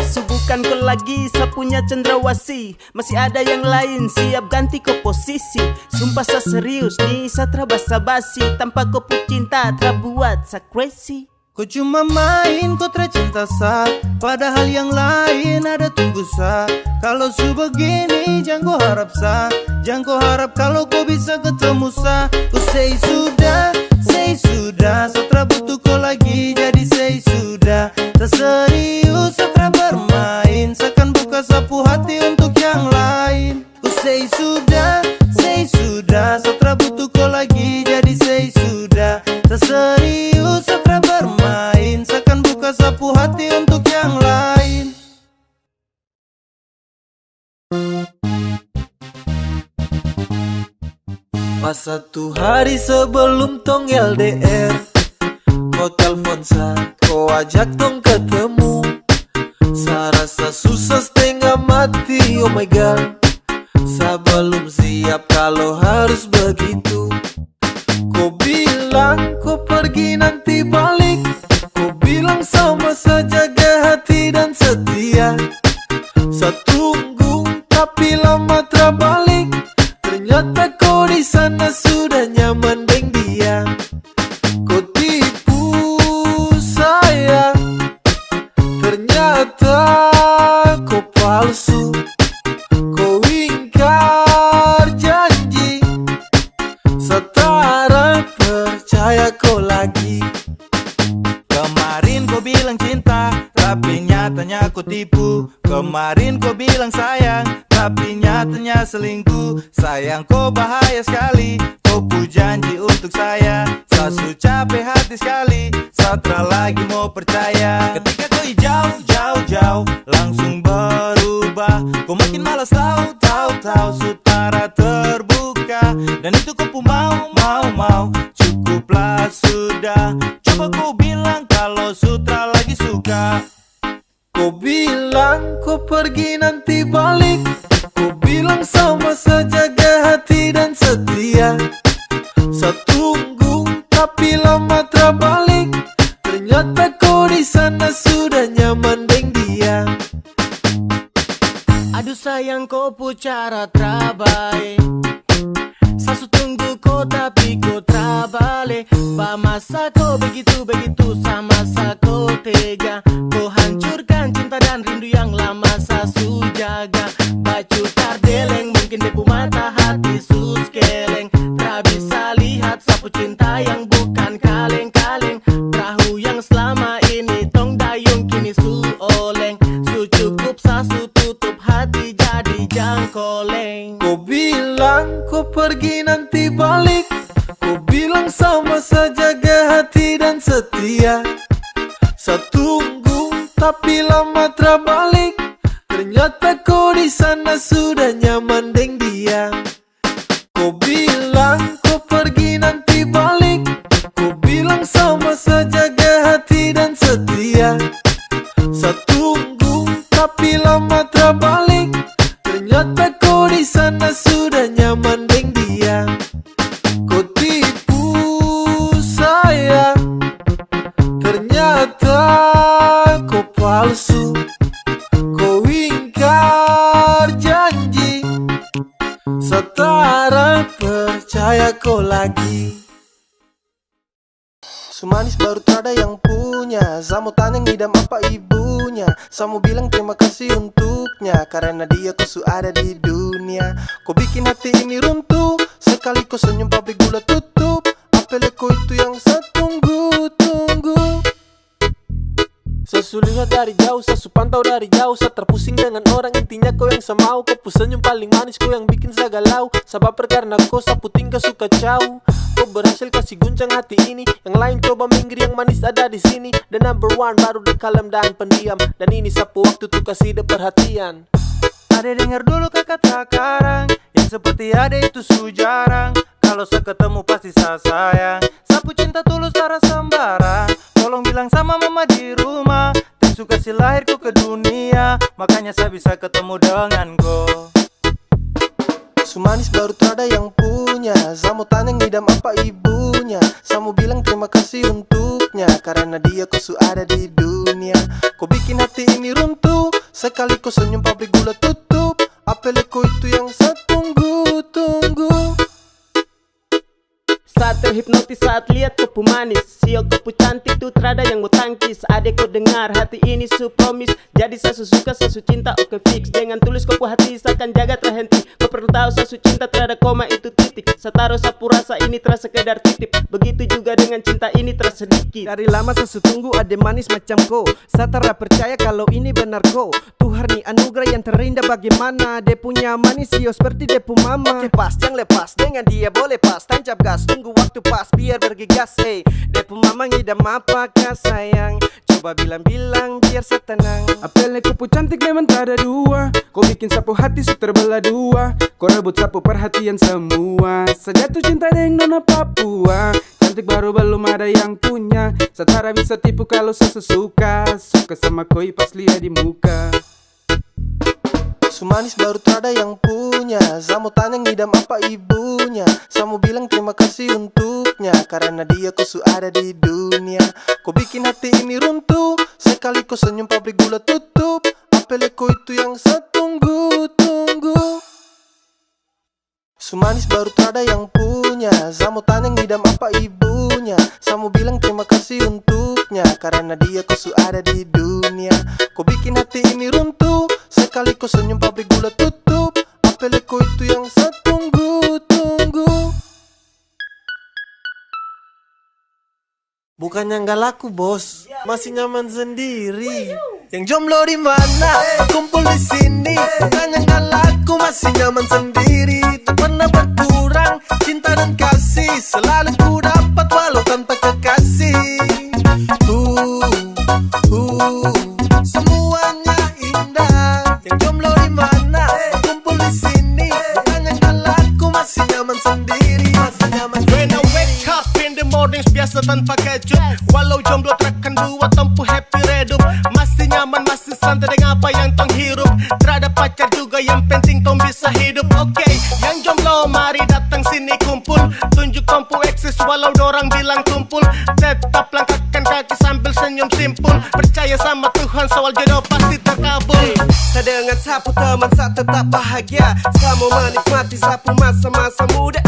Subuhkan kau lagi sapunya cendrawasih, masih ada yang lain siap ganti kau posisi. Sumpah saya serius nih, saya tra basa-basi, tanpa kau cinta tra buat saya crazy. Kau cuma main kau tercinta sah, padahal yang lain ada tunggu sah. Kalau su begini jangan kau harap sah, jangan kau harap kalau kau bisa ketemu sah. Kau say sudah, setelah butuh kau lagi jadi say sudah. Terserius setelah bermain, seakan buka sapu hati untuk yang lain. Ku say sudah, setelah butuh kau lagi jadi say sudah. Terserius setelah bermain, seakan buka sapu hati untuk yang lain. Pas satu hari sebelum tong LDR, kau telpon sa, kau ajak tong ketemu. Sa rasa susah setengah mati, oh my god. Sa belum siap kalau harus begitu. Kau bilang kau pergi nanti balik, kau bilang sama saja jaga hati dan setia. Sa tunggu tapi lama terbalik, ternyata kau di sana sudah nyaman dengan dia. Kau tipu saya, ternyata kau palsu. Kau ingkar janji, setara percaya kau lagi. Kemarin kau bilang cinta, tapi nyatanya kau tipu. Kemarin kau bilang sayang, tapi nyatanya selingkuh. Sayang kau bahaya sekali, kau pu janji untuk saya. Sasu capek hati sekali, satra lagi mau percaya. Ketika kau jauh, langsung berubah. Kau makin malas tahu, sutara terbuka. Dan itu kau pu mau, cukuplah sudah. Coba kau bilang kalau sutra lagi suka. Kau bilang kau pergi nanti balik, kau bilang sama saja jaga hati dan setia. Saya tunggu tapi lama terbalik, ternyata kau di sana sudah nyaman dengan dia. Aduh sayang kau pu cara terbaik. Sasu tunggu kau tapi kau terbalik. Ba masa kau begitu sama masa kau tega. Kau hancurkan cinta dan rindu yang lama sasu jaga. Baju tardeleng mungkin debu mata hati sus keleng. Tak bisa lihat sapu cinta yang bukan kaleng-kaleng. Perahu yang selama ini tong dayung kini su oleng. Su cukup sasu tutup hati jadi jangkoleng. Kau bilang kau pergi nanti balik, kau bilang sama saja jaga hati dan setia. Saya tunggu tapi lama terbalik, ternyata kau di sana sudah nyaman dengan dia. Kau bilang kau pergi nanti balik, kau bilang sama saja jaga hati dan setia. Saya tunggu tapi lama terbalik, ternyata kau di sana sudah nyaman dengan dia. Kau tipu saya, ternyata kau palsu. Kau ingkar janji, setara percaya kau lagi. Sumanis baru tak ada yang punya. Saya mau tanya ngidam apa ibunya. Saya mau bilang terima kasih untuknya, karena dia kau ada di dunia. Kau bikin hati ini runtuh, sekali kau senyum pabrik gula tutup. Apel kau itu yang saya tunggu. Saya lihat dari jauh, saya pantau dari jauh. Saya terpusing dengan orang, intinya kau yang saya mau. Kau senyum paling manis, kau yang bikin saya galau. Sebab karena kau sapu tinggal suka caw. Kau berhasil kasih guncang hati ini. Yang lain coba minggir, yang manis ada di sini. Dan number one baru the kalem dan pendiam. Dan ini sapu waktu tuh kasih dia perhatian. Ade dengar dulu kata karang, yang seperti ade itu su jarang. Kalau saya ketemu pasti saya sayang. Sapu cinta tulus tak sembarang. Tolong bilang sama mama di rumah, tim suka si lahirku ke dunia, makanya saya bisa ketemu dengan kau. Sumanis baru tak ada yang punya. Saya mau tanya ngidam apa ibunya. Saya mau bilang terima kasih untuknya, karena dia kau ada di dunia. Kau bikin hati ini runtuh, sekali kau senyum pabrik gula tutup. Apel kau itu yang saya tunggu. Saat terhipnotis, saat lihat kau pu manis, sio kau pu cantik tuh terada yang mau tangkis. Adek kau dengar hati ini su promise, jadi saya suka saya cinta oke fix. Dengan tulus kau pu hati saya akan jaga terhenti. Kau perlu tahu saya cinta terada koma itu titik. Saya taruh sapu rasa ini terasa sekedar titip. Begitu juga dengan cinta ini terasa sedikit. Dari lama saya tunggu ade manis macam kau. Saya tak percaya kalau ini benar kau. Tuhan nih anugerah yang terindah bagaimana. Dia punya manis sio seperti dia pu mama. Oke pas, jangan lepas, dengan dia boleh pas. Tancap gas, tunggu waktu pas biar bergegas. Hey, dia pu mama ngidam apakah sayang? Coba Coba bilang-bilang biar setenang. Apelnya kupu cantik memang tak ada dua. Kau bikin sapu hati su terbelah dua. Kau rebut sapu perhatian semua. Sejatuh cinta dengan nona Papua. Cantik baru belum ada yang punya. Setara bisa tipu kalau sesuka. Suka sama koi pas lihat di muka. Sumanis baru tak ada yang punya. Samu tanya ngidam apa ibunya. Samu bilang terima kasih untuknya. Karena dia ku su ada di dunia. Kau bikin hati ini runtuh. Sekali kau senyum pabrik gula tutup. Apele kau itu yang saya tunggu-tunggu. Sumanis baru tak ada yang punya. Samu tanya ngidam apa ibunya. Samu bilang terima kasih untuknya. Karena dia ku su ada di dunia. Kau bikin hati ini runtuh. Sekali kau senyum pabrik gula tutup. Apele kau itu yang saya tunggu-tunggu. Bukannya nggak laku bos, masih nyaman sendiri. Yang jomblo di mana? Kumpul di sini. Bukannya nggak laku, masih nyaman sendiri. Tak pernah berkurang cinta dan kasih. Selalu ku dapat walau tanpa kekasih. Semuanya indah. Yang jomblo di mana? Kumpul di sini. Bukannya nggak laku, masih nyaman sendiri. Masih nyaman sendiri. When I wake up in the mornings biasa tanpa kecut. Walau jomblo terkan buat tempuh happy redup. Masih nyaman, masih santai dengan apa yang tong hirup. Terada pacar juga yang penting tong bisa hidup. Oke, yang jomblo mari datang sini kumpul. Tunjuk tompu eksis walau dorang bilang tumpul. Tetap langkahkan kaki sambil senyum simpul. Percaya sama Tuhan soal jodoh pasti terkabul. Saya dengan sapu teman saya tetap bahagia. Saya mau menikmati sapu masa-masa muda.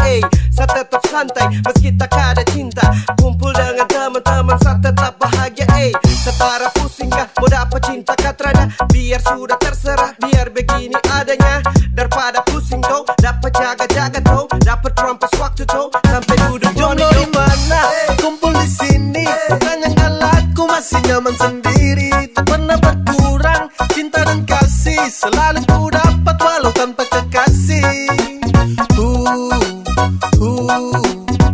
Saya tetap santai meski tak ada cinta. Kumpul dengan teman-teman saya tetap bahagia. Setara pusing kah mau dapat cinta katrada. Biar sudah terserah, biar begini adanya. Daripada pusing tau, dapat jaga-jaga tau. Dapat rampas waktu tau, sampai duduk jomblo di mana? Kumpul di sini. Bukannya nggak laku, masih nyaman sendiri. Tak pernah berkurang cinta dan kasih. Selalu ku dapat walau tanpa kekasih.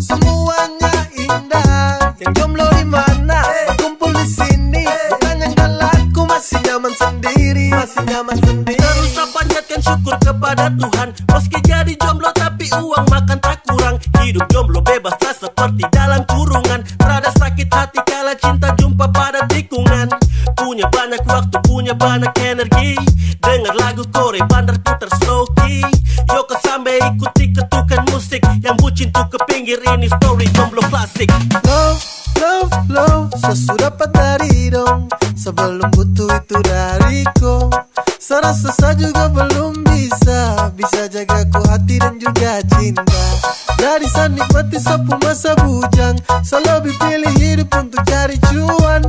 Semuanya indah. Yang jomblo di mana? Kumpul di sini. Bukannya nggak laku, masih nyaman sendiri. Masih nyaman sendiri. Terus saya panjatkan syukur kepada Tuhan. Meski jadi jomblo tapi uang makan tak kurang. Hidup jomblo bebas tak seperti dalam kurungan. Rada sakit hati kala cinta jumpa pada tikungan. Punya banyak waktu, punya banyak energi. Dengar lagu Korea bandar putar slow key. Yoko sampai ikuti ketukan musik. Yang bucin tuh ke pinggir ini story jomblo klasik. Love, love, love, sesudah dapat dari dong. Sebelum butuh itu dariku. Saya rasa saya juga belum bisa jaga ku hati dan juga cinta. Jadi saya nikmati sapu masa bujang. Saya lebih pilih hidup untuk cari cuan.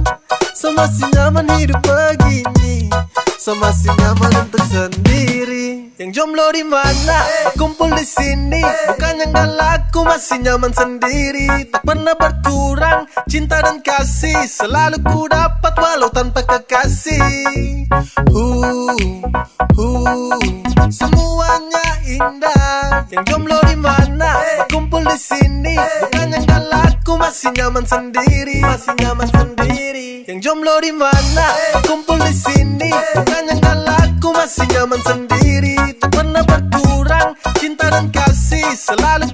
Saya masih nyaman hidup begini. Saya masih nyaman untuk sendiri. Yang jomblo di mana? Kumpul di sini. Bukannya nggak laku, masih nyaman sendiri. Tak pernah berkurang cinta dan kasih. Selalu ku dapat walau tanpa kekasih. Semuanya indah. Yang jomblo di mana? Kumpul di sini. Bukannya nggak laku, masih nyaman sendiri. Masih nyaman sendiri. Yang jomblo di mana? Kumpul di sini. Bukannya nggak laku, masih nyaman sendiri. Tak pernah berkurang cinta dan kasih. Selalu